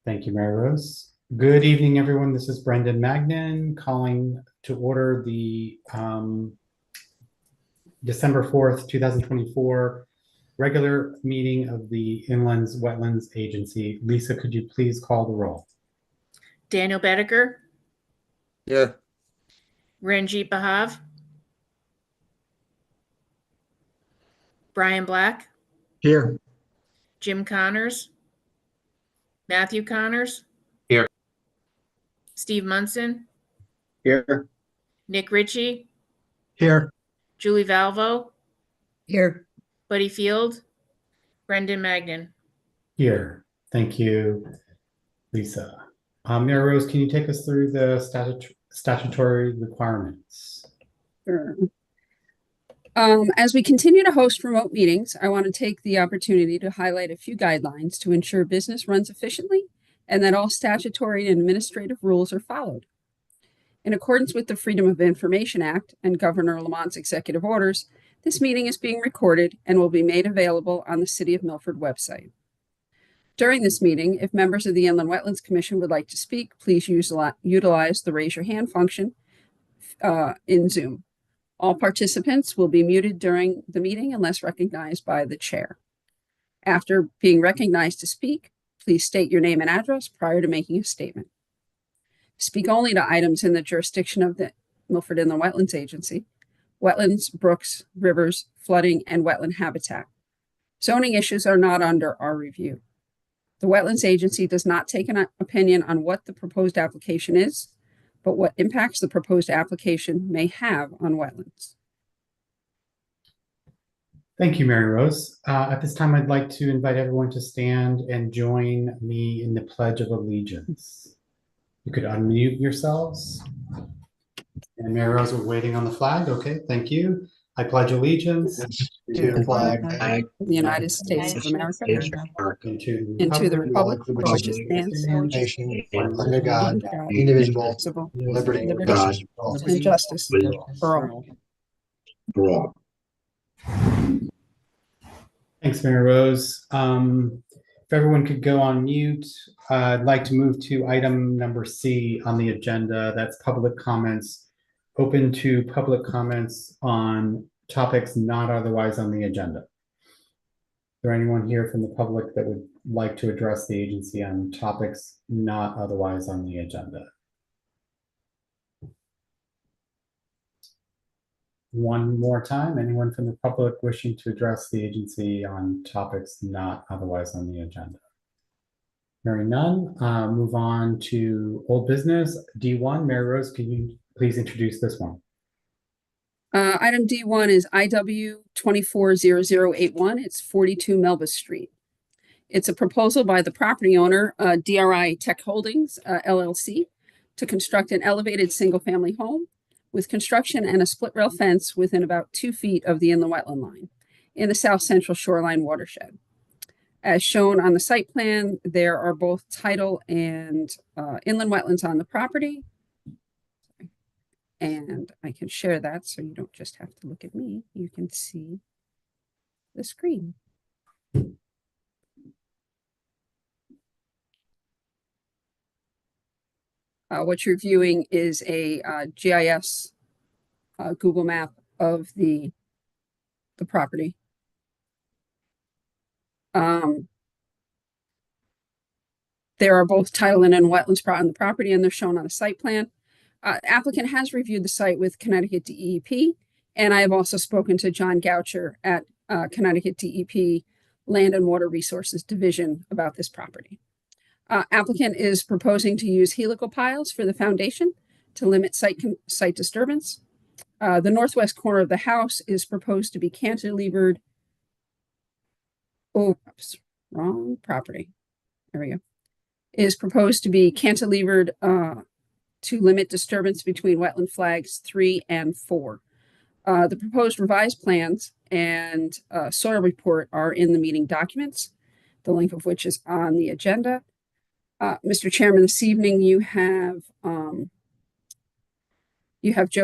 Thank you, Mary Rose. Good evening, everyone. This is Brendan Magnan calling to order the December 4th, 2024 regular meeting of the Inland Wetlands Agency. Lisa, could you please call the roll? Daniel Bedecker. Yeah. Ranjit Bahav. Brian Black. Here. Jim Connors. Matthew Connors. Here. Steve Munson. Here. Nick Ritchie. Here. Julie Valvo. Here. Buddy Field. Brendan Magnan. Here. Thank you, Lisa. Mary Rose, can you take us through the statutory requirements? Sure. As we continue to host remote meetings, I want to take the opportunity to highlight a few guidelines to ensure business runs efficiently and that all statutory and administrative rules are followed. In accordance with the Freedom of Information Act and Governor Lamont's executive orders, this meeting is being recorded and will be made available on the City of Milford website. During this meeting, if members of the Inland Wetlands Commission would like to speak, please utilize the raise your hand function in Zoom. All participants will be muted during the meeting unless recognized by the chair. After being recognized to speak, please state your name and address prior to making a statement. Speak only to items in the jurisdiction of the Milford Inland Wetlands Agency: wetlands, brooks, rivers, flooding, and wetland habitat. Zoning issues are not under our review. The Wetlands Agency does not take an opinion on what the proposed application is, but what impacts the proposed application may have on wetlands. Thank you, Mary Rose. At this time, I'd like to invite everyone to stand and join me in the Pledge of Allegiance. You could unmute yourselves. And Mary Rose, we're waiting on the flag. Okay, thank you. I pledge allegiance To the flag of the United States of America and to the republic for which it stands, Under God, indivisible, liberty, God, and justice for all. Thanks, Mary Rose. If everyone could go on mute, I'd like to move to item number C on the agenda. That's public comments. Open to public comments on topics not otherwise on the agenda. Is there anyone here from the public that would like to address the agency on topics not otherwise on the agenda? One more time, anyone from the public wishing to address the agency on topics not otherwise on the agenda? Hearing none, move on to old business. D1, Mary Rose, can you please introduce this one? Item D1 is IW 240081. It's 42 Melba Street. It's a proposal by the property owner, DRI Tech Holdings, LLC, to construct an elevated single-family home with construction and a split rail fence within about 2 feet of the inland wetland line in the south central shoreline watershed. As shown on the site plan, there are both tidal and inland wetlands on the property. And I can share that so you don't just have to look at me. You can see the screen. What you're viewing is a GIS Google map of the property. There are both tidal and wetlands on the property, and they're shown on a site plan. Applicant has reviewed the site with Connecticut DEP, and I have also spoken to John Goucher at Connecticut DEP Land and Water Resources Division about this property. Applicant is proposing to use helical piles for the foundation to limit site disturbance. The northwest corner of the house is proposed to be cantilevered. Oh, oops, wrong property. There we go. Is proposed to be cantilevered to limit disturbance between wetland flags 3 and 4. The proposed revised plans and soil report are in the meeting documents, the link of which is on the agenda. Mr. Chairman, this evening you have Joe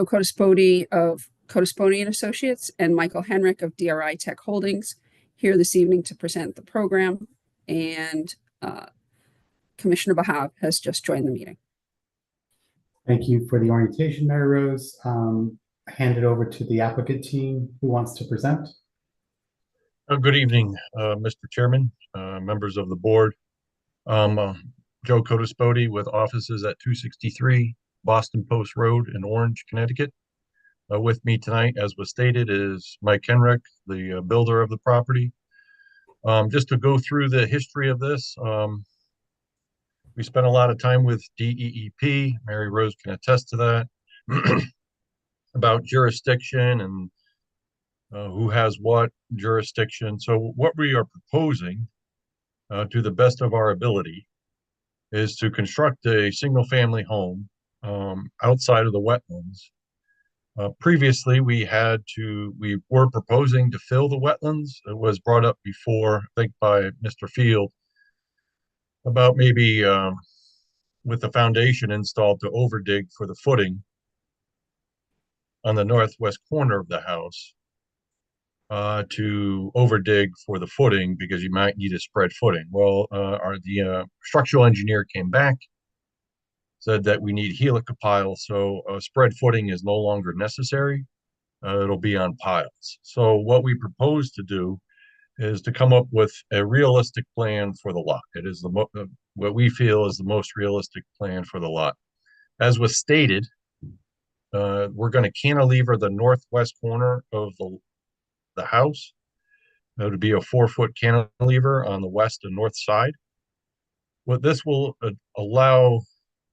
Cotaspodi of Cotaspodi and Associates and Michael Henrik of DRI Tech Holdings here this evening to present the program. And Commissioner Bahab has just joined the meeting. Thank you for the orientation, Mary Rose. Hand it over to the applicant team who wants to present. Good evening, Mr. Chairman, members of the board. Joe Codaspoti with offices at 263 Boston Post Road in Orange, Connecticut. With me tonight, as was stated, is Mike Henrick, the builder of the property. Just to go through the history of this, we spent a lot of time with DEEP. Mary Rose can attest to that, about jurisdiction and who has what jurisdiction. So what we are proposing, to the best of our ability, is to construct a single-family home outside of the wetlands. Previously, we were proposing to fill the wetlands. It was brought up before, I think, by Mr. Field, about maybe with the foundation installed to overdig for the footing on the northwest corner of the house, to overdig for the footing because you might need a spread footing. Well, the structural engineer came back, said that we need helicopile, so spread footing is no longer necessary. It'll be on piles. So what we propose to do is to come up with a realistic plan for the lot. It is what we feel is the most realistic plan for the lot. As was stated, we're going to cantilever the northwest corner of the house. It would be a 4-foot cantilever on the west and north side. What this will allow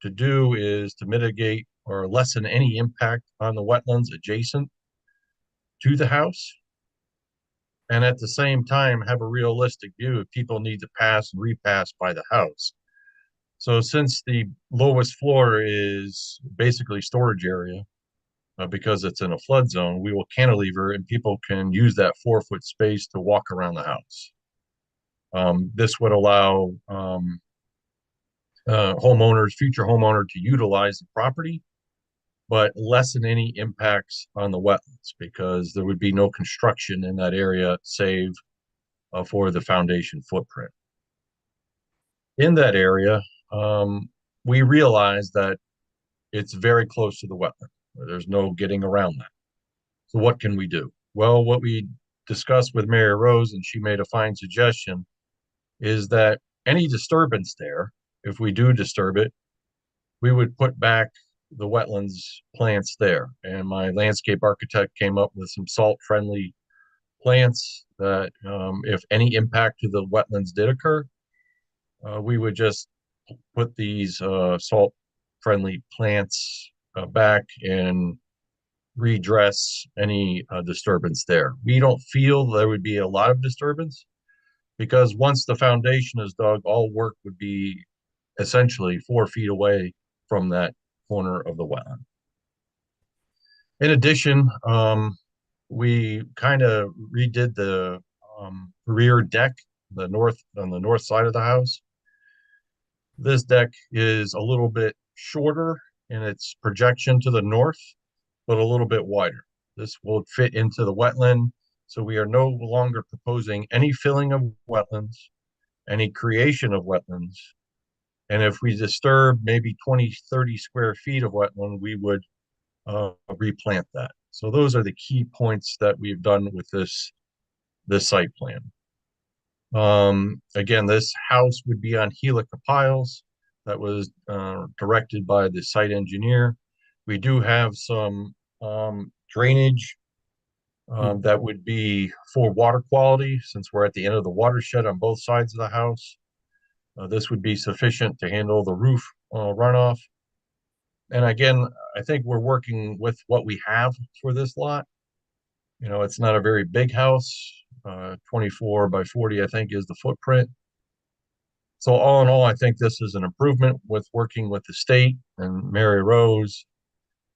to do is to mitigate or lessen any impact on the wetlands adjacent to the house, and at the same time have a realistic view if people need to pass and repass by the house. So since the lowest floor is basically storage area, because it's in a flood zone, we will cantilever and people can use that 4-foot space to walk around the house. This would allow future homeowner to utilize the property, but lessen any impacts on the wetlands because there would be no construction in that area save for the foundation footprint. In that area, we realize that it's very close to the wetland. There's no getting around that. So what can we do? Well, what we discussed with Mary Rose, and she made a fine suggestion, is that any disturbance there, if we do disturb it, we would put back the wetlands plants there. And my landscape architect came up with some salt-friendly plants that, if any impact to the wetlands did occur, we would just put these salt-friendly plants back and redress any disturbance there. We don't feel there would be a lot of disturbance because once the foundation is dug, all work would be essentially 4 feet away from that corner of the wetland. In addition, we kind of redid the rear deck, on the north side of the house. This deck is a little bit shorter in its projection to the north, but a little bit wider. This will fit into the wetland, so we are no longer proposing any filling of wetlands, any creation of wetlands. And if we disturb maybe 20, 30 square feet of wetland, we would replant that. So those are the key points that we've done with this site plan. Again, this house would be on helicopiles. That was directed by the site engineer. We do have some drainage that would be for water quality, since we're at the end of the watershed on both sides of the house. This would be sufficient to handle the roof runoff. And again, I think we're working with what we have for this lot. You know, it's not a very big house. 24 by 40, I think, is the footprint. So all in all, I think this is an improvement with working with the state and Mary Rose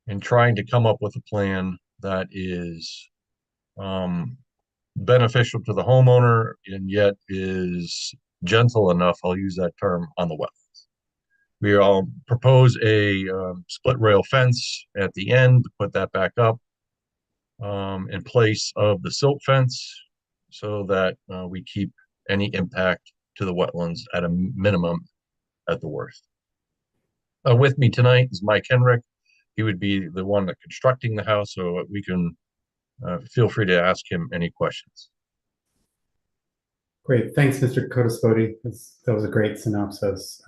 and trying to come up with a plan that is beneficial to the homeowner and yet is gentle enough, I'll use that term, on the wetlands. We all propose a split rail fence at the end to put that back up in place of the silt fence so that we keep any impact to the wetlands at a minimum at the worst. With me tonight is Mike Henrik. He would be the one that constructing the house, so we can feel free to ask him any questions. Great, thanks, Mr. Codispoti. That was a great synopsis.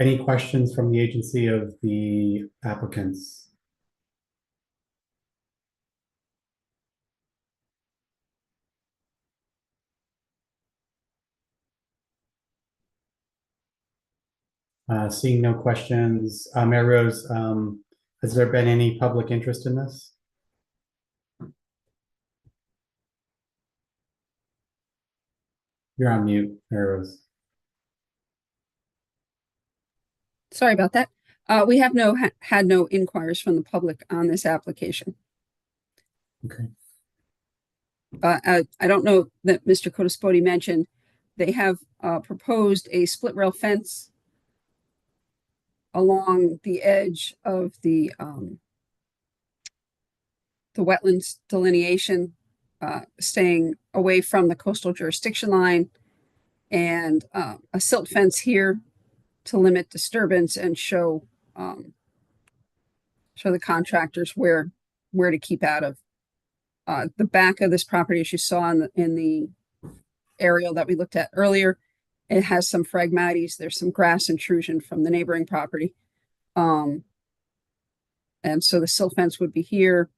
Any questions from the agency of the applicants? Seeing no questions, Mary Rose, has there been any public interest in this? You're on mute, Mary Rose. Sorry about that. We have had no inquiries from the public on this application. Okay. I don't know that Mr. Codispoti mentioned, they have proposed a split rail fence along the edge of the wetlands delineation, staying away from the coastal jurisdiction line, and a silt fence here to limit disturbance and show the contractors where to keep out of. The back of this property, as you saw in the aerial that we looked at earlier, it has some phragmites. There's some grass intrusion from the neighboring property. And so the silt fence would be here.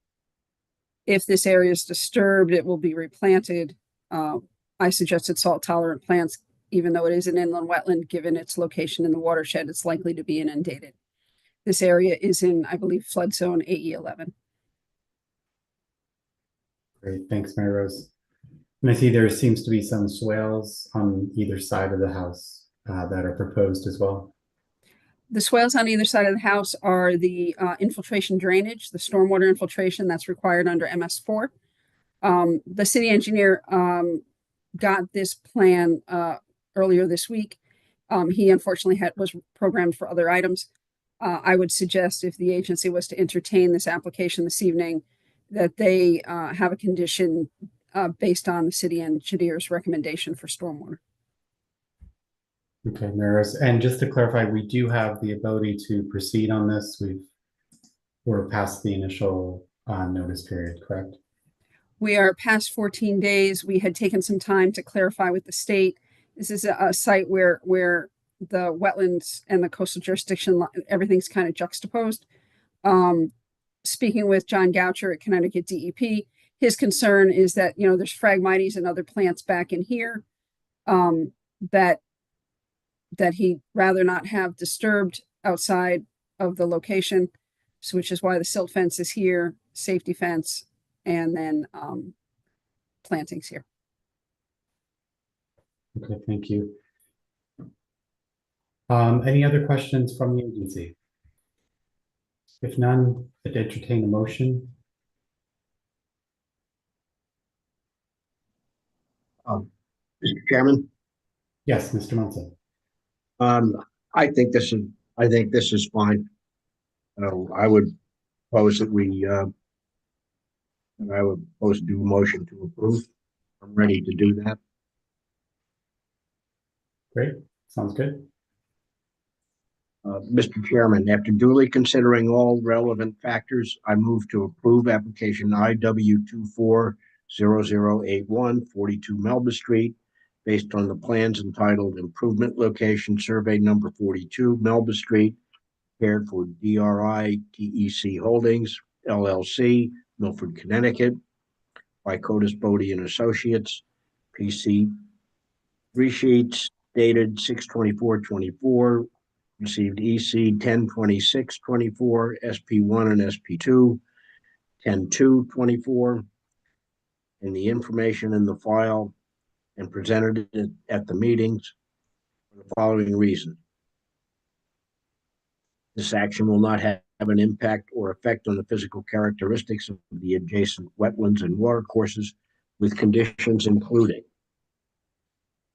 If this area is disturbed, it will be replanted. I suggested salt tolerant plants, even though it is an inland wetland, given its location in the watershed, it's likely to be inundated. This area is in, I believe, flood zone AE11. Great, thanks, Mary Rose. And I see there seems to be some swales on either side of the house that are proposed as well. The swales on either side of the house are the infiltration drainage, the stormwater infiltration that's required under MS4. The city engineer got this plan earlier this week. He unfortunately was programmed for other items. I would suggest if the agency was to entertain this application this evening, that they have a condition based on the city engineer's recommendation for stormwater. Okay, Mary Rose, and just to clarify, we do have the ability to proceed on this. We're past the initial notice period, correct? We are past 14 days. We had taken some time to clarify with the state. This is a site where the wetlands and the coastal jurisdiction, everything's kind of juxtaposed. Speaking with John Goucher at Connecticut DEP, his concern is that, there's phragmites and other plants back in here that he'd rather not have disturbed outside of the location, so which is why the silt fence is here, safety fence, and then plantings here. Okay, thank you. Any other questions from the agency? If none, I'd entertain a motion. Mr. Chairman, Yes, Mr. Munson. I think this is fine. I would propose that I would propose to do a motion to approve. I'm ready to do that. Great, sounds good. Mr. Chairman, after duly considering all relevant factors, I move to approve application IW240081 42 Melba Street, based on the plans entitled Improvement Location Survey Number 42 Melba Street, prepared for DRI TEC Holdings LLC, Milford, Connecticut, by Codispoti and Associates, PC. 3 sheets dated 6/24/24. Received EC 10/26/24, SP1 and SP2 10/2/24, and the information in the file and presented it at the meetings for the following reason. This action will not have an impact or effect on the physical characteristics of the adjacent wetlands and watercourses, with conditions including: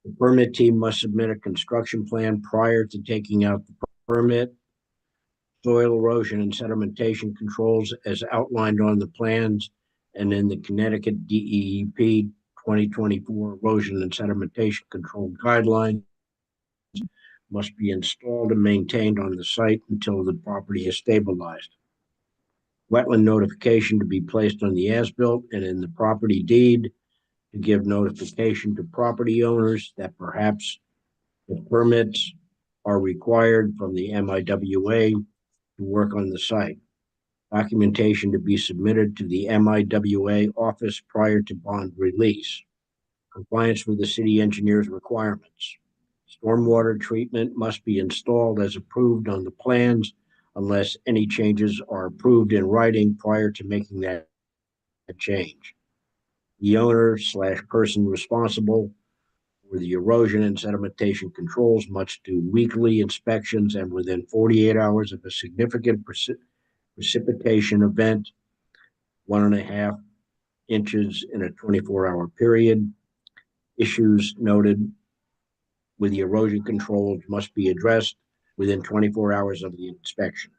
the permit team must submit a construction plan prior to taking out the permit. Soil erosion and sedimentation controls as outlined on the plans and in the Connecticut DEP 2024 erosion and sedimentation control guidelines must be installed and maintained on the site until the property is stabilized. Wetland notification to be placed on the as-built and in the property deed to give notification to property owners that perhaps the permits are required from the MIWA to work on the site. Documentation to be submitted to the MIWA office prior to bond release. Compliance with the city engineer's requirements. Stormwater treatment must be installed as approved on the plans unless any changes are approved in writing prior to making that change. The owner / person responsible for the erosion and sedimentation controls must do weekly inspections and within 48 hours of a significant precipitation event, 1.5 inches in a 24-hour period. Issues noted with the erosion controls must be addressed within 24 hours of the inspection.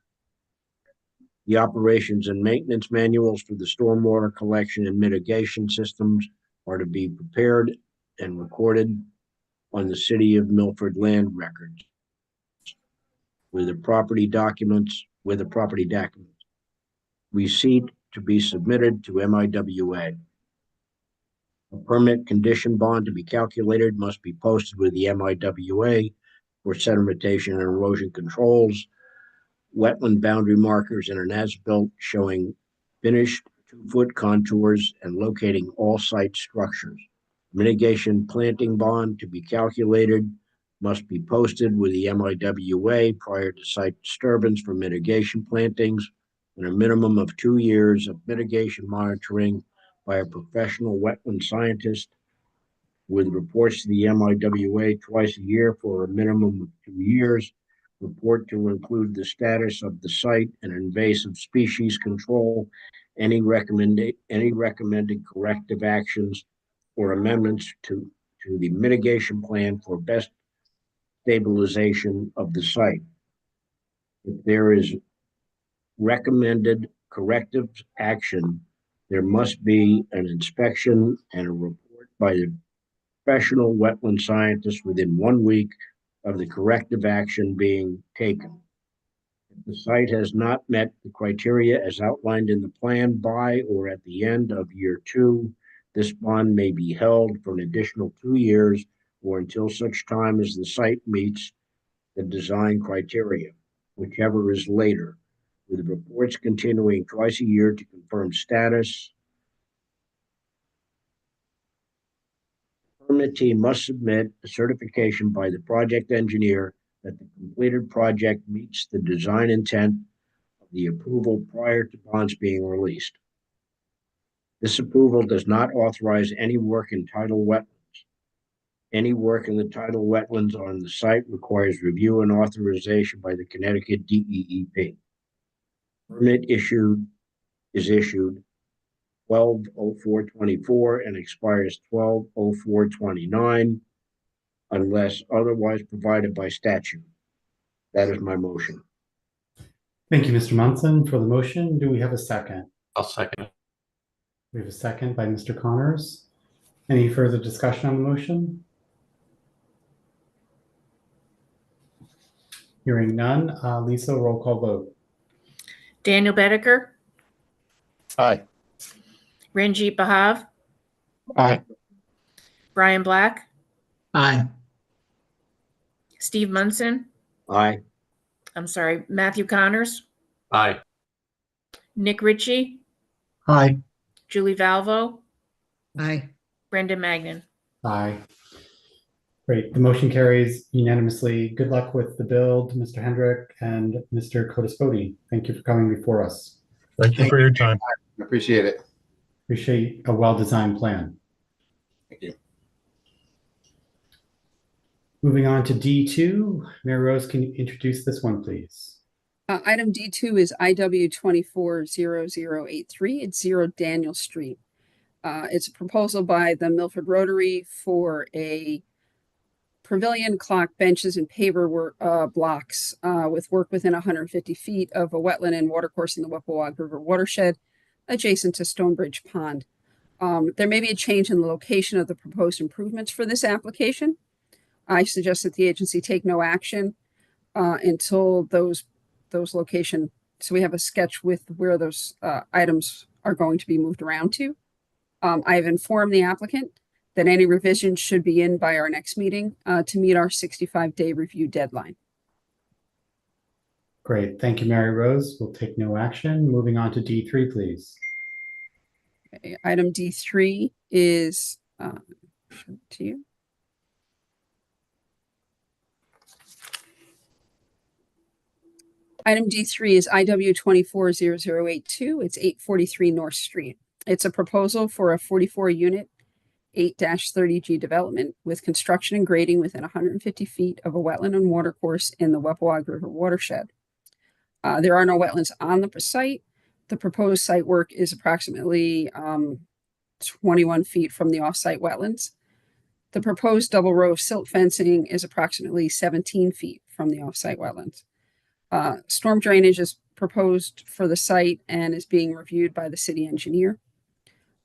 The operations and maintenance manuals for the stormwater collection and mitigation systems are to be prepared and recorded on the City of Milford land records with the property documents. Receipt to be submitted to MIWA. A permit condition bond to be calculated must be posted with the MIWA for sedimentation and erosion controls. Wetland boundary markers in an as-built showing finished 2-foot contours and locating all site structures. Mitigation planting bond to be calculated must be posted with the MIWA prior to site disturbance for mitigation plantings, and a minimum of 2 years of mitigation monitoring by a professional wetland scientist with reports to the MIWA twice a year for a minimum of 2 years. Report to include the status of the site and invasive species control, any recommended corrective actions or amendments to the mitigation plan for best stabilization of the site. If there is recommended corrective action, there must be an inspection and a report by the professional wetland scientist within 1 week of the corrective action being taken. If the site has not met the criteria as outlined in the plan by or at the end of year 2, this bond may be held for an additional 2 years or until such time as the site meets the design criteria, whichever is later, with reports continuing twice a year to confirm status. Permittee must submit a certification by the project engineer that the completed project meets the design intent of the approval prior to bonds being released. This approval does not authorize any work in tidal wetlands. Any work in the tidal wetlands on the site requires review and authorization by the Connecticut DEEP. Permit is issued 12/04/24 and expires 12/04/29 unless otherwise provided by statute. That is my motion. Thank you, Mr. Munson, for the motion. Do we have a second? I'll second. We have a second by Mr. Connors. Any further discussion on the motion? Hearing none. Lisa, roll call vote. Daniel Bedecker, Aye. Ranjit Bahav, Aye. Brian Black, Aye. Steve Munson, Aye. Matthew Connors, Aye. Nick Ritchie, Aye. Julie Valvo, Aye. Brendan Magnan. Aye. Great. The motion carries unanimously. Good luck with the build, Mr. Hendrick and Mr. Codispoti. Thank you for coming before us. Thank you for your time. Appreciate it. Appreciate a well-designed plan. Thank you. Moving on to D2. Mary Rose, can you introduce this one, please? Item D2 is IW 240083. It's 0 Daniel Street. It's a proposal by the Milford Rotary for a pavilion, clock, benches, and paver blocks with work within 150 feet of a wetland and watercourse in the Whipplewog River watershed adjacent to Stonebridge Pond. There may be a change in the location of the proposed improvements for this application. I suggest that the agency take no action until those location. So we have a sketch with where those items are going to be moved around to. I have informed the applicant that any revisions should be in by our next meeting to meet our 65-day review deadline. Great. Thank you, Mary Rose. We'll take no action. Moving on to D3, please. Okay, item D3 is to you. Item D3 is IW 240082. It's 843 North Street. It's a proposal for a 44-unit 8-30G development with construction and grading within 150 feet of a wetland and watercourse in the Wepawag River watershed. There are no wetlands on the site. The proposed site work is approximately 21 feet from the off-site wetlands. The proposed double row of silt fencing is approximately 17 feet from the off-site wetlands. Storm drainage is proposed for the site and is being reviewed by the city engineer.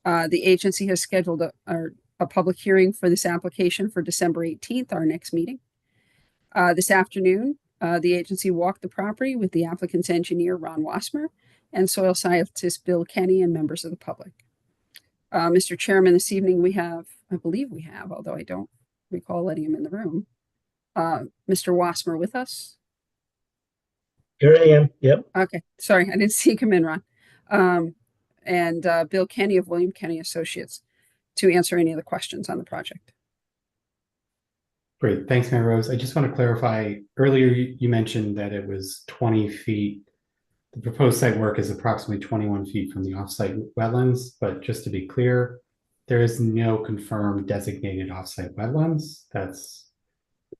The agency has scheduled a public hearing for this application for December 18th, our next meeting. This afternoon, the agency walked the property with the applicant's engineer, Ron Wassmer, and soil scientist Bill Kenny and members of the public. Mr. Chairman, this evening I believe we have, although I don't recall letting him in the room, Mr. Wassmer with us. Here I am. Yep. Okay, sorry, I didn't see you come in, Ron. And Bill Kenny of William Kenny Associates to answer any of the questions on the project. Great. Thanks, Mary Rose. I just want to clarify, earlier you mentioned that it was 20 feet. The proposed site work is approximately 21 feet from the off-site wetlands, but just to be clear, there is no confirmed designated off-site wetlands. That's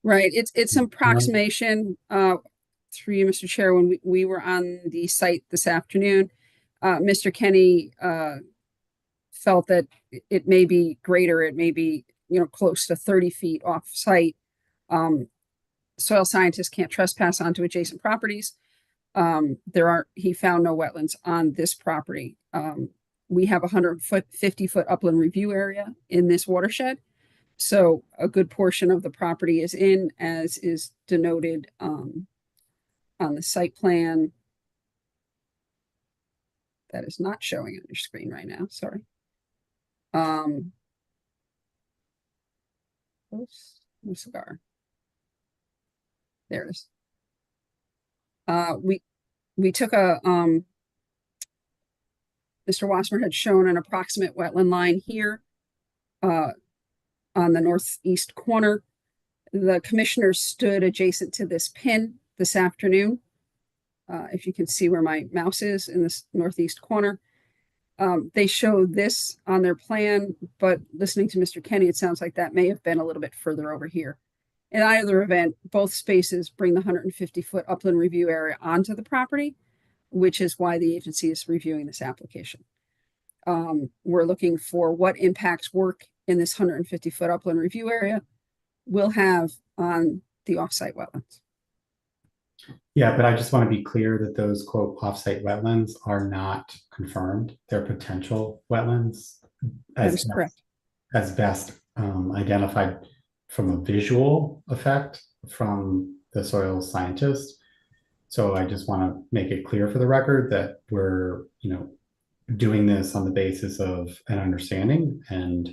right. It's an approximation. Through you, Mr. Chair, when we were on the site this afternoon, Mr. Kenny felt that it may be greater. It may be, close to 30 feet off site. Soil scientists can't trespass onto adjacent properties. He found no wetlands on this property. We have 150-foot upland review area in this watershed. So a good portion of the property is in, as is denoted on the site plan that is not showing on your screen right now. Sorry. Cigar. There it is. We took Mr. Wassmer had shown an approximate wetland line here on the northeast corner. The commissioners stood adjacent to this pin this afternoon. If you can see where my mouse is in this northeast corner. They show this on their plan, but listening to Mr. Kenny, it sounds like that may have been a little bit further over here. In either event, both spaces bring the 150-foot upland review area onto the property, which is why the agency is reviewing this application. We're looking for what impacts work in this 150-foot upland review area will have on the offsite wetlands. Yeah, but I just want to be clear that those quote offsite wetlands are not confirmed. They're potential wetlands That is correct. as best identified from a visual effect from the soil scientist. So I just want to make it clear for the record that we're, doing this on the basis of an understanding. And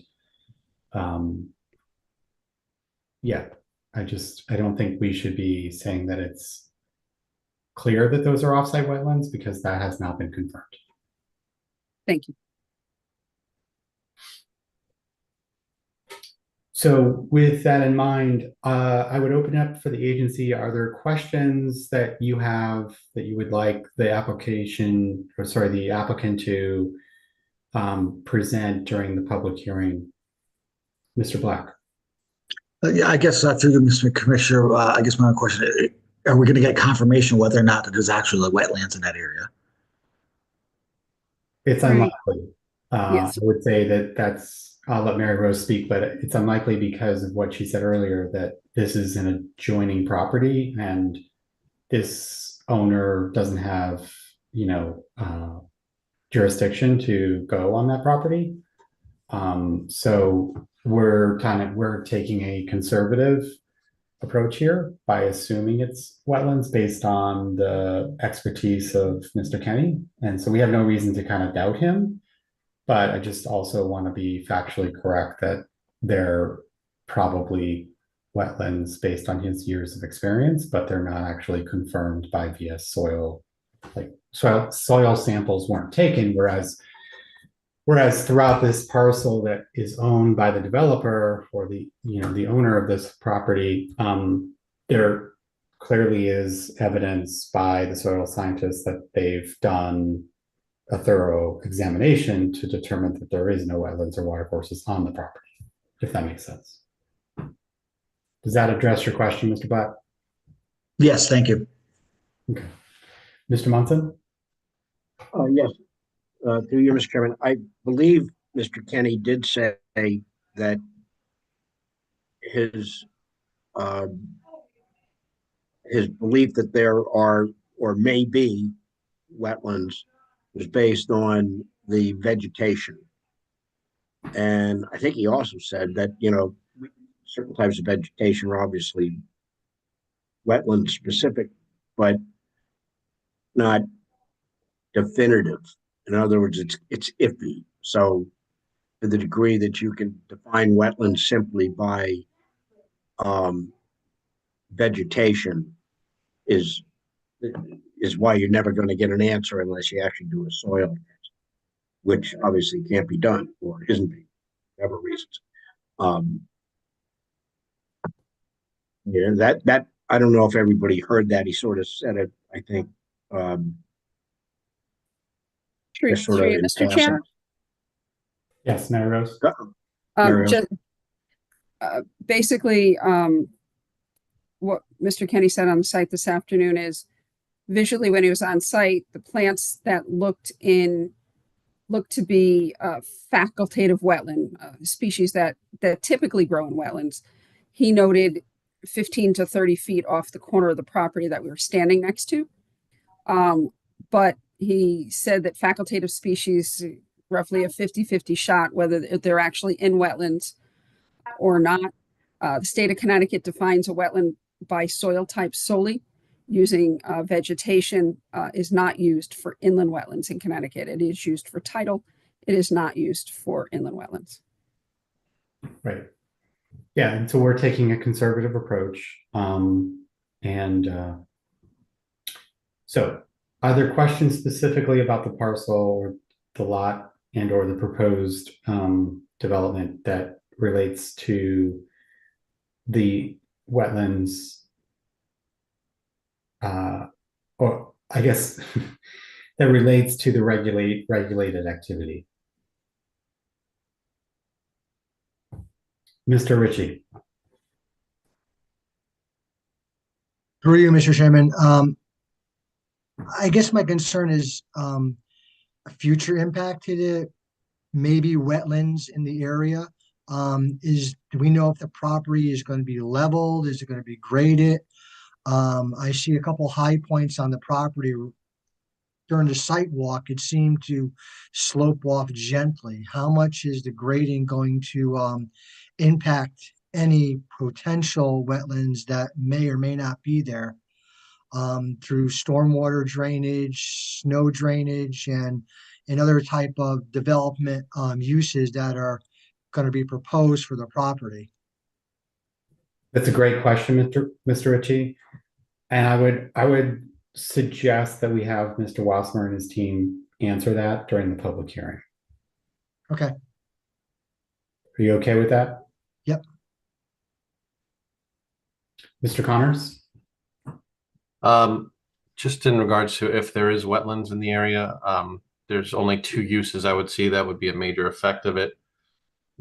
yeah, I don't think we should be saying that it's clear that those are offsite wetlands because that has not been confirmed. Thank you. So with that in mind, I would open up for the agency. Are there questions that you have that you would like the applicant to present during the public hearing? Mr. Black. Yeah, I guess through you, Mr. Commissioner, I guess my question is, are we going to get confirmation whether or not there's actually wetlands in that area? It's unlikely. Yes. I would say that's, I'll let Mary Rose speak, but it's unlikely because of what she said earlier, that this is an adjoining property and this owner doesn't have, jurisdiction to go on that property. So we're taking a conservative approach here by assuming it's wetlands based on the expertise of Mr. Kenny. And so we have no reason to kind of doubt him. But I just also want to be factually correct that they're probably wetlands based on his years of experience, but they're not actually confirmed by via soil, like soil samples weren't taken, whereas throughout this parcel that is owned by the developer or the owner of this property, there clearly is evidence by the soil scientists that they've done a thorough examination to determine that there is no wetlands or watercourses on the property, if that makes sense. Does that address your question, Mr. Black? Yes, thank you. Okay. Mr. Munson? Yes, through you, Mr. Chairman. I believe Mr. Kenny did say that his belief that there are or may be wetlands was based on the vegetation. And I think he also said that, certain types of vegetation are obviously wetland specific, but not definitive. In other words, it's iffy. So to the degree that you can define wetlands simply by vegetation is why you're never going to get an answer unless you actually do a soil test, which obviously can't be done or isn't being, for whatever reasons. That I don't know if everybody heard that. He sort of said it, I think. Through you, Mr. Chair. Yes, Mary Rose. Just basically, what Mr. Kenny said on the site this afternoon is visually when he was on site, the plants that looked to be facultative wetland species that typically grow in wetlands. He noted 15 to 30 feet off the corner of the property that we were standing next to. But he said that facultative species, roughly a 50-50 shot, whether they're actually in wetlands or not. The state of Connecticut defines a wetland by soil type solely. Using vegetation is not used for inland wetlands in Connecticut. It is used for tidal. It is not used for inland wetlands. Right. Yeah, and so we're taking a conservative approach. So are there questions specifically about the parcel or the lot and or the proposed development that relates to the wetlands, or I guess that relates to the regulated activity? Mr. Ritchie. Through you, Mr. Chairman. I guess my concern is a future impact to the maybe wetlands in the area. Do we know if the property is going to be leveled? Is it going to be graded? I see a couple high points on the property. During the site walk, it seemed to slope off gently. How much is the grading going to impact any potential wetlands that may or may not be there through stormwater drainage, snow drainage, and other type of development uses that are going to be proposed for the property? That's a great question, Mr. Ritchie. And I would suggest that we have Mr. Wassmer and his team answer that during the public hearing. Okay. Are you okay with that? Yep. Mr. Connors? Just in regards to if there is wetlands in the area, there's only two uses I would see that would be a major effect of it.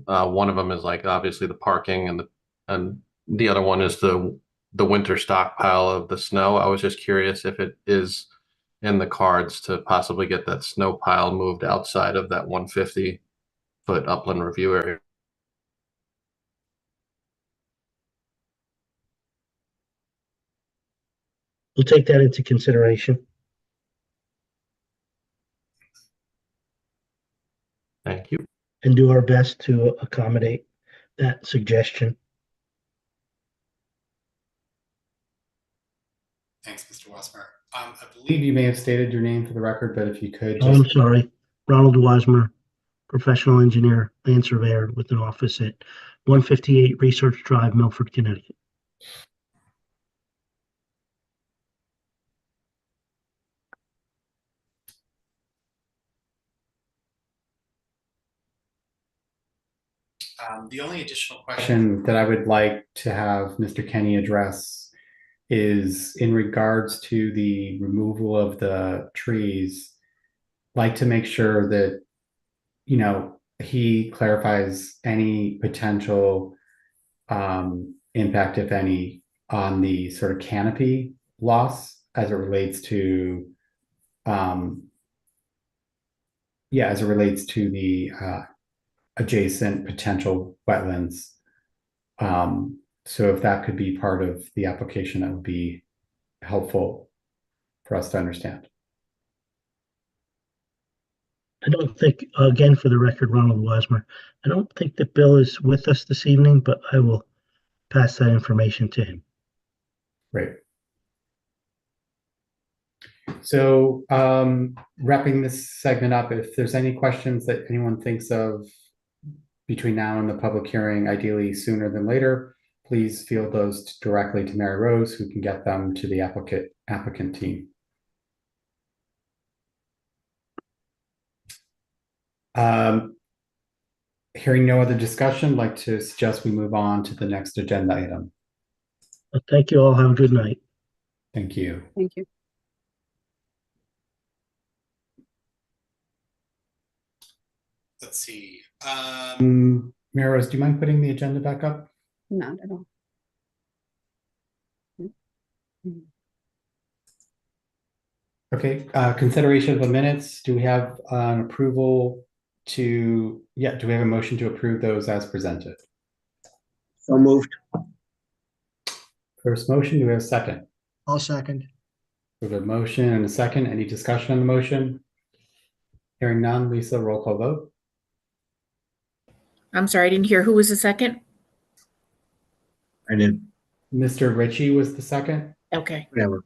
One of them is like obviously the parking, and the other one is the winter stockpile of the snow. I was just curious if it is in the cards to possibly get that snow pile moved outside of that 150-foot upland review area. We'll take that into consideration. Thank you. And do our best to accommodate that suggestion. Thanks, Mr. Wasmer. I believe you may have stated your name for the record, but if you could Oh, I'm just, sorry. Ronald Wasmer, professional engineer, land surveyor with an office at 158 Research Drive, Milford, Connecticut. the only additional question that I would like to have Mr. Kenny address is in regards to the removal of the trees. Like to make sure that, you know, he clarifies any potential impact, if any, on the sort of canopy loss as it relates to as it relates to the adjacent potential wetlands. So if that could be part of the application, that would be helpful for us to understand. I don't think, again, for the record, Ronald Wasmer, I don't think that Bill is with us this evening, but I will pass that information to him. Great. So wrapping this segment up, if there's any questions that anyone thinks of between now and the public hearing, ideally sooner than later, please field those directly to Mary Rose, who can get them to the applicant team. Hearing no other discussion, I'd like to suggest we move on to the next agenda item. Well, thank you all. Have a good night. Thank you. Thank you. Let's see. Mary Rose, do you mind putting the agenda back up? Not at all. Okay, consideration of the minutes. Do we have an approval to, do we have a motion to approve those as presented? So moved. First motion, do we have a second? I'll second. We have a motion and a second. Any discussion on the motion? Hearing none, Lisa, roll call vote. I'm sorry, I didn't hear. Who was the second? I did. Mr. Ritchie was the second. Okay. Whatever.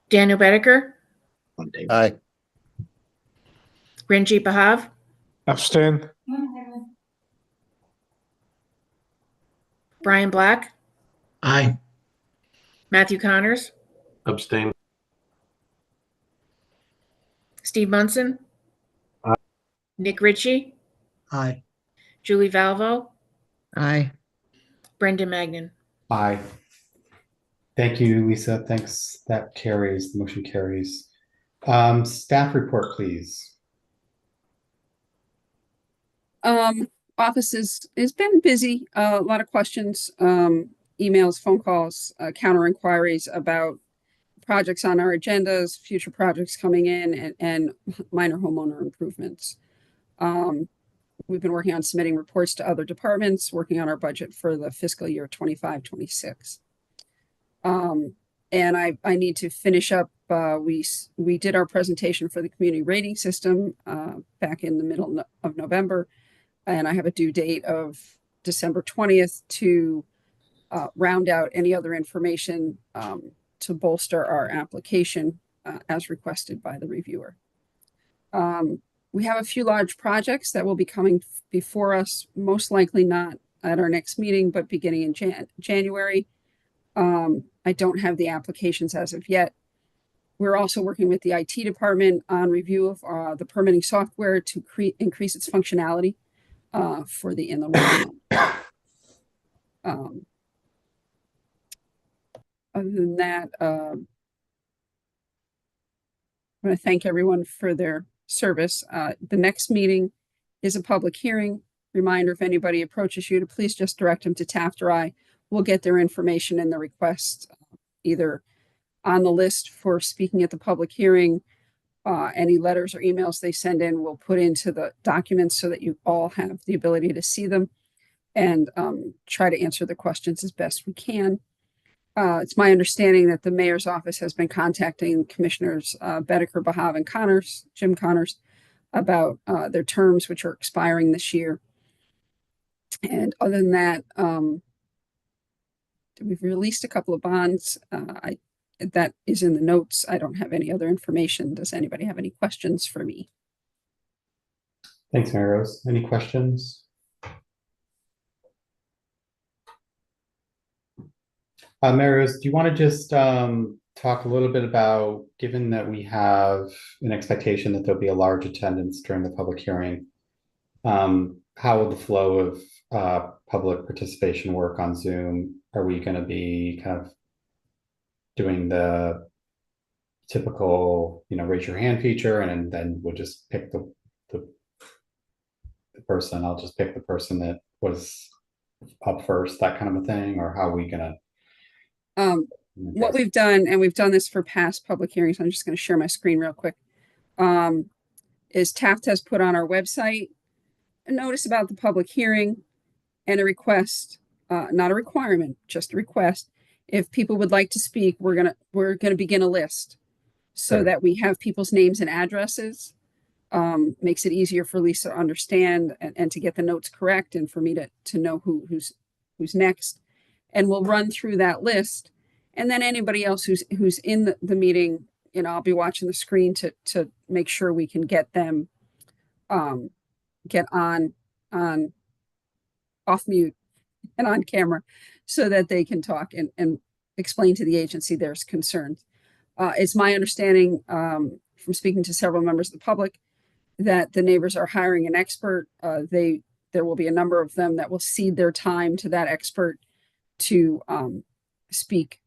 Daniel Bedecker, Aye. Ranjit Bahav, Abstain. Brian Black, Aye. Matthew Connors, Abstain. Steve Munson, Aye. Nick Ritchie, Aye. Julie Valvo, Aye. Brendan Magnan. Aye. Thank you, Lisa. Thanks. That carries. The motion carries. Staff report, please. Office has been busy. A lot of questions, emails, phone calls, counter inquiries about projects on our agendas, future projects coming in, and minor homeowner improvements. We've been working on submitting reports to other departments, working on our budget for the fiscal year 25-26. And I need to finish up. We did our presentation for the community rating system back in the middle of November, and I have a due date of December 20th to round out any other information to bolster our application as requested by the reviewer. We have a few large projects that will be coming before us, most likely not at our next meeting, but beginning in January. I don't have the applications as of yet. We're also working with the IT department on review of the permitting software to increase its functionality for the inland wetland. Other than that, I'm going to thank everyone for their service. The next meeting is a public hearing. Reminder, if anybody approaches you, to please just direct them to Taft or I. We'll get their information and the request either on the list for speaking at the public hearing. Any letters or emails they send in, we'll put into the documents so that you all have the ability to see them and try to answer the questions as best we can. It's my understanding that the mayor's office has been contacting Commissioners Bedecker, Bahav, and Connors, Jim Connors, about their terms, which are expiring this year. And other than that, We've released a couple of bonds. That is in the notes. I don't have any other information. Does anybody have any questions for me? Thanks, Mary Rose. Any questions? Mary Rose, do you want to just talk a little bit about, given that we have an expectation that there'll be a large attendance during the public hearing, how will the flow of public participation work on Zoom? Are we going to be kind of doing the typical, raise your hand feature, and then we'll just pick the person? I'll just pick the person that was up first, that kind of a thing, or how are we going to? What we've done, and we've done this for past public hearings, I'm just going to share my screen real quick, is Taft has put on our website a notice about the public hearing and a request, not a requirement, just a request. If people would like to speak, we're gonna begin a list so Sure. that we have people's names and addresses. Makes it easier for Lisa to understand and to get the notes correct, and for me to know who's next. And we'll run through that list. And then anybody else who's in the meeting, I'll be watching the screen to make sure we can get them get on off mute and on camera so that they can talk and explain to the agency their concerns. It's my understanding from speaking to several members of the public that the neighbors are hiring an expert. There will be a number of them that will cede their time to that expert to speak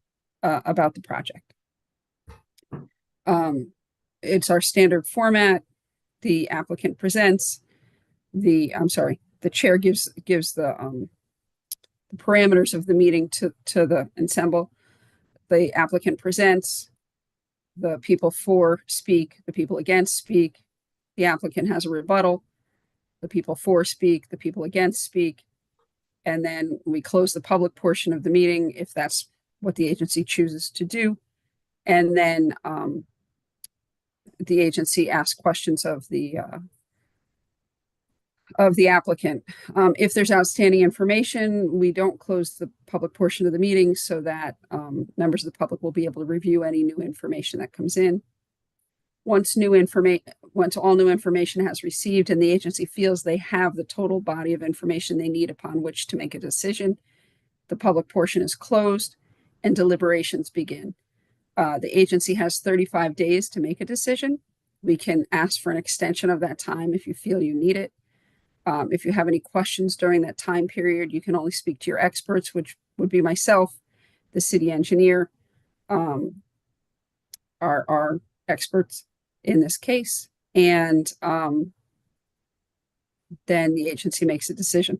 about the project. It's our standard format. The applicant presents. The chair gives the parameters of the meeting to the ensemble. The applicant presents. The people for speak. The people against speak. The applicant has a rebuttal. The people for speak. The people against speak. And then we close the public portion of the meeting if that's what the agency chooses to do. And then the agency asks questions of the applicant. If there's outstanding information, we don't close the public portion of the meeting so that members of the public will be able to review any new information that comes in. Once all new information has received and the agency feels they have the total body of information they need upon which to make a decision, the public portion is closed and deliberations begin. The agency has 35 days to make a decision. We can ask for an extension of that time if you feel you need it. If you have any questions during that time period, you can only speak to your experts, which would be myself, the city engineer, our experts in this case, and then the agency makes a decision.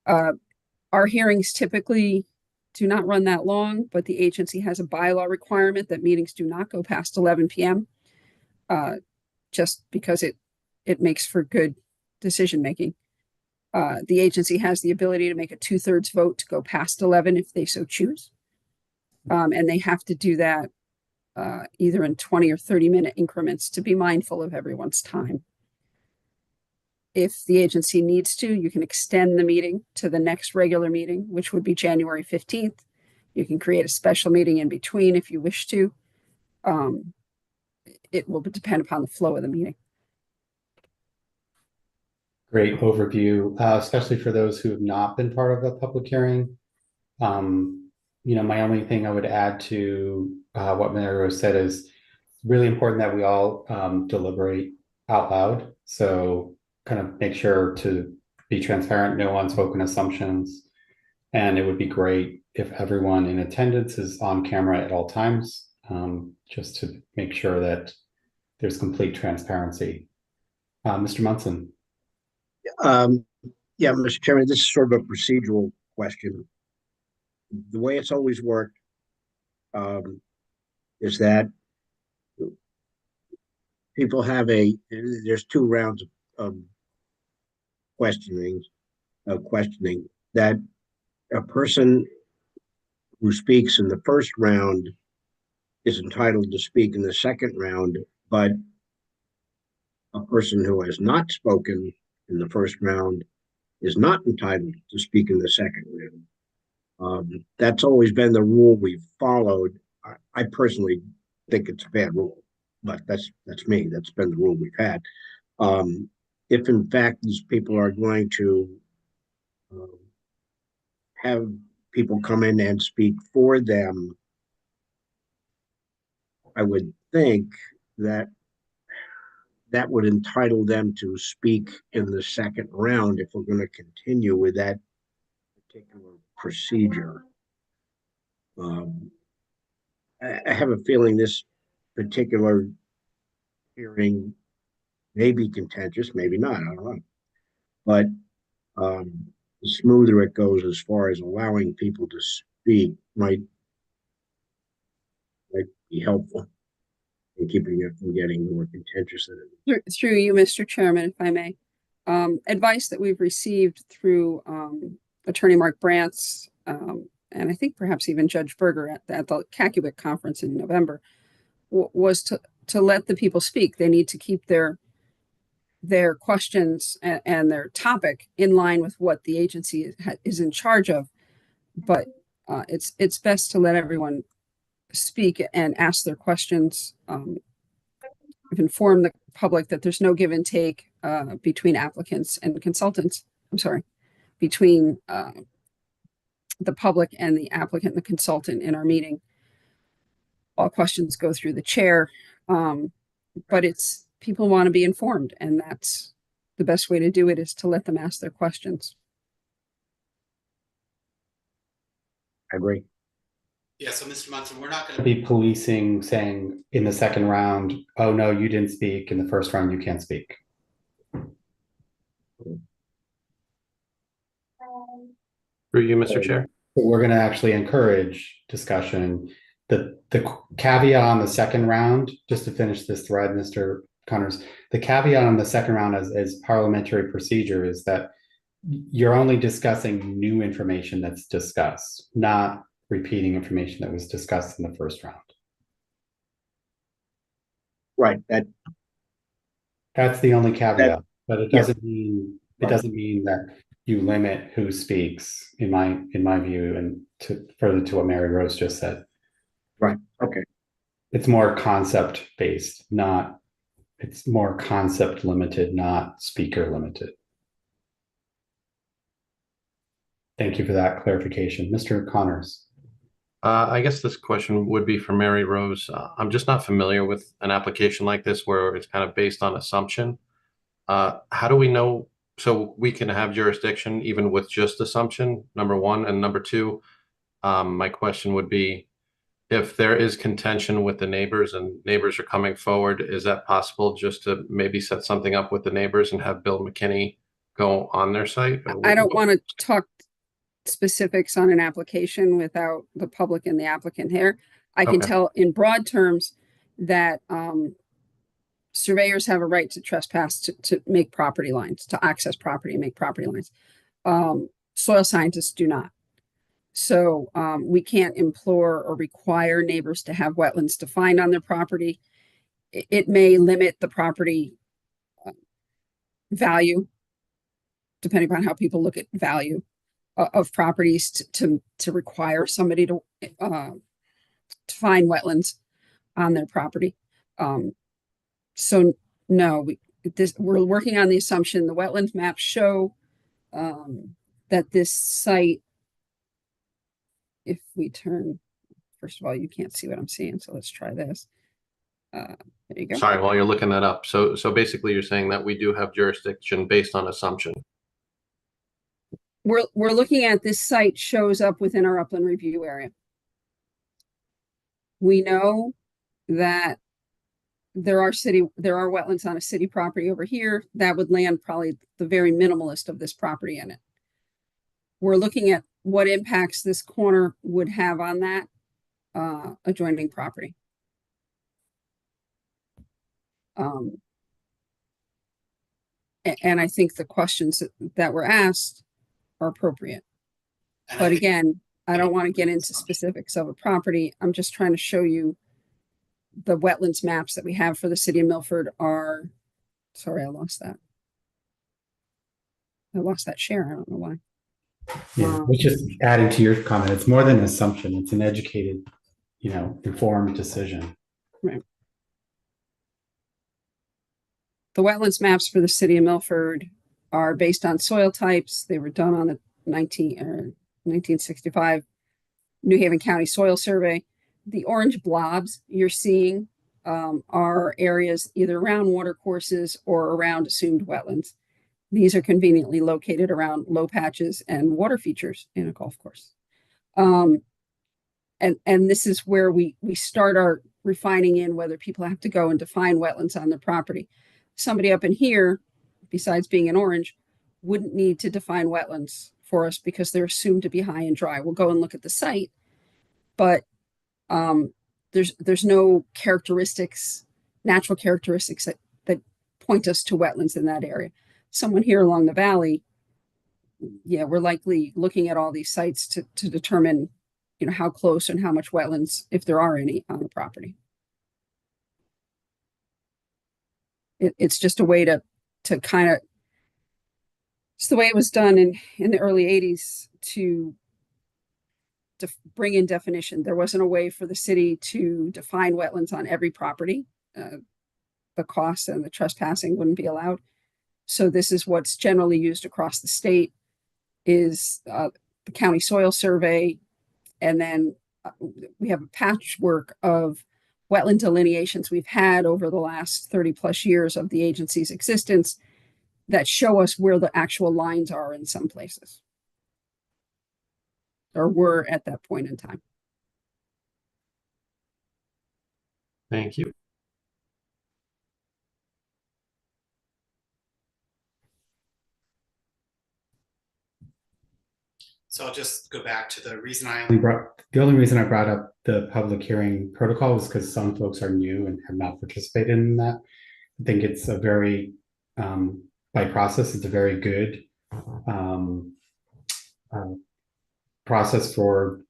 Our hearings typically do not run that long, but the agency has a bylaw requirement that meetings do not go past 11 p.m. Just because it makes for good decision making. The agency has the ability to make a 2/3 vote to go past 11 if they so choose. And they have to do that either in 20 or 30-minute increments to be mindful of everyone's time. If the agency needs to, you can extend the meeting to the next regular meeting, which would be January 15th. You can create a special meeting in between if you wish to. It will depend upon the flow of the meeting. Great overview, especially for those who have not been part of a public hearing. My only thing I would add to what Mary Rose said is really important that we all deliberate out loud. So kind of make sure to be transparent, no unspoken assumptions. And it would be great if everyone in attendance is on camera at all times, just to make sure that there's complete transparency. Mr. Munson. Yeah, Mr. Chairman, this is sort of a procedural question. The way it's always worked is that people have there's 2 rounds of questioning that a person who speaks in the first round is entitled to speak in the second round, but a person who has not spoken in the first round is not entitled to speak in the second round. That's always been the rule we've followed. I personally think it's a bad rule, but that's me. That's been the rule we've had. If in fact these people are going to have people come in and speak for them, I would think that that would entitle them to speak in the second round if we're going to continue with that particular procedure. I have a feeling this particular hearing may be contentious, maybe not, I don't know. But the smoother it goes as far as allowing people to speak might be helpful in keeping it from getting more contentious than it is. Through you, Mr. Chairman, if I may. Advice that we've received through Attorney Mark Brantz, and I think perhaps even Judge Berger at the Cacubic conference in November, was to let the people speak. They need to keep their questions and their topic in line with what the agency is in charge of. But it's best to let everyone speak and ask their questions. Inform the public that there's no give and take between applicants and consultants. I'm sorry, between the public and the applicant and the consultant in our meeting. All questions go through the chair, but people want to be informed, and that's the best way to do it, is to let them ask their questions. I agree. Yeah, so Mr. Munson, we're not going to be policing saying in the second round, oh no, you didn't speak. In the first round, you can't speak. Through you, Mr. Chair. We're going to actually encourage discussion. The caveat on the second round, just to finish this thread, Mr. Connors, the caveat on the second round as parliamentary procedure is that you're only discussing new information that's discussed, not repeating information that was discussed in the first round. Right. That's the only caveat, but it doesn't mean that you limit who speaks, in my view, and further to what Mary Rose just said. Right. Okay. It's more concept based, it's more concept limited, not speaker limited. Thank you for that clarification. Mr. Connors. I guess this question would be for Mary Rose. I'm just not familiar with an application like this where it's kind of based on assumption. How do we know so we can have jurisdiction even with just assumption, number one? And number two, my question would be, if there is contention with the neighbors and neighbors are coming forward, is that possible just to maybe set something up with the neighbors and have Bill McKinney go on their site? I don't want to talk specifics on an application without the public and the applicant here. I can tell in broad terms that surveyors have a right to trespass to make property lines, to access property and make property lines. Soil scientists do not. So we can't implore or require neighbors to have wetlands defined on their property. It may limit the property value, depending on how people look at value of properties, to require somebody to find wetlands on their property. So no, we're working on the assumption the wetland maps show that this site, if we turn, first of all, you can't see what I'm seeing, so let's try this. There you go. Sorry, while you're looking that up. So basically you're saying that we do have jurisdiction based on assumption. We're looking at this site shows up within our upland review area. We know that there are wetlands on a city property over here that would land probably the very minimalist of this property in it. We're looking at what impacts this corner would have on that adjoining property. And I think the questions that were asked are appropriate. But again, I don't want to get into specifics of a property. I'm just trying to show you the wetlands maps that we have for the city of Milford are, sorry, I lost that share. I don't know why. Yeah, which is adding to your comment. It's more than an assumption. It's an educated, informed decision. Right. The wetlands maps for the city of Milford are based on soil types. They were done on the 1965 New Haven County Soil Survey. The orange blobs you're seeing are areas either around water courses or around assumed wetlands. These are conveniently located around low patches and water features in a golf course. And this is where we start our refining in whether people have to go and define wetlands on their property. Somebody up in here, besides being in orange, wouldn't need to define wetlands for us because they're assumed to be high and dry. We'll go and look at the site, but there's no characteristics, natural characteristics that point us to wetlands in that area. Someone here along the valley, yeah, we're likely looking at all these sites to determine, how close and how much wetlands, if there are any, on the property. It's just a way to kind of, it's the way it was done in the early 80s to bring in definition. There wasn't a way for the city to define wetlands on every property. The costs and the trespassing wouldn't be allowed. So this is what's generally used across the state is the county soil survey. And then we have a patchwork of wetland delineations we've had over the last 30 plus years of the agency's existence that show us where the actual lines are in some places, or were at that point in time. Thank you. So I'll just go back to the only reason I brought up the public hearing protocol was because some folks are new and have not participated in that. I think it's a very, by process, it's a very good process for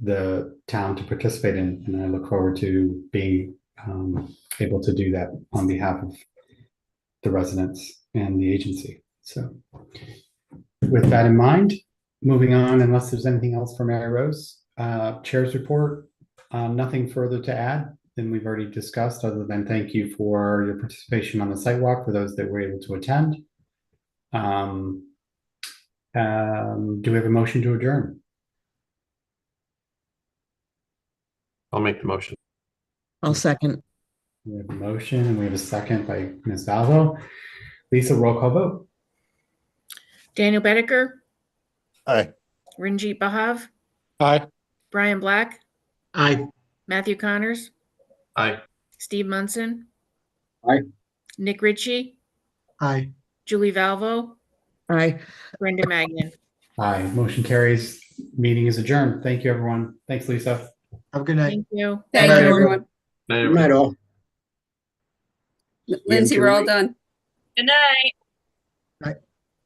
the town to participate in, and I look forward to being able to do that on behalf of the residents and the agency. So with that in mind, moving on, unless there's anything else for Mary Rose, chair's report, nothing further to add than we've already discussed, other than thank you for your participation on the site walk for those that were able to attend. Do we have a motion to adjourn? I'll make the motion. I'll second. We have a motion and we have a second by Ms. Valvo. Lisa, roll call vote. Daniel Bedecker, Aye. Ranjit Bahav, Aye. Brian Black, Aye. Matthew Connors, Aye. Steve Munson, Aye. Nick Ritchie, Aye. Julie Valvo, Aye. Brenda Magnan. Aye, motion carries. Meeting is adjourned. Thank you, everyone. Thanks, Lisa. Have a good night. Thank you. Thank you, everyone. Night, Good night, all. Lindsay, we're all done. Good night.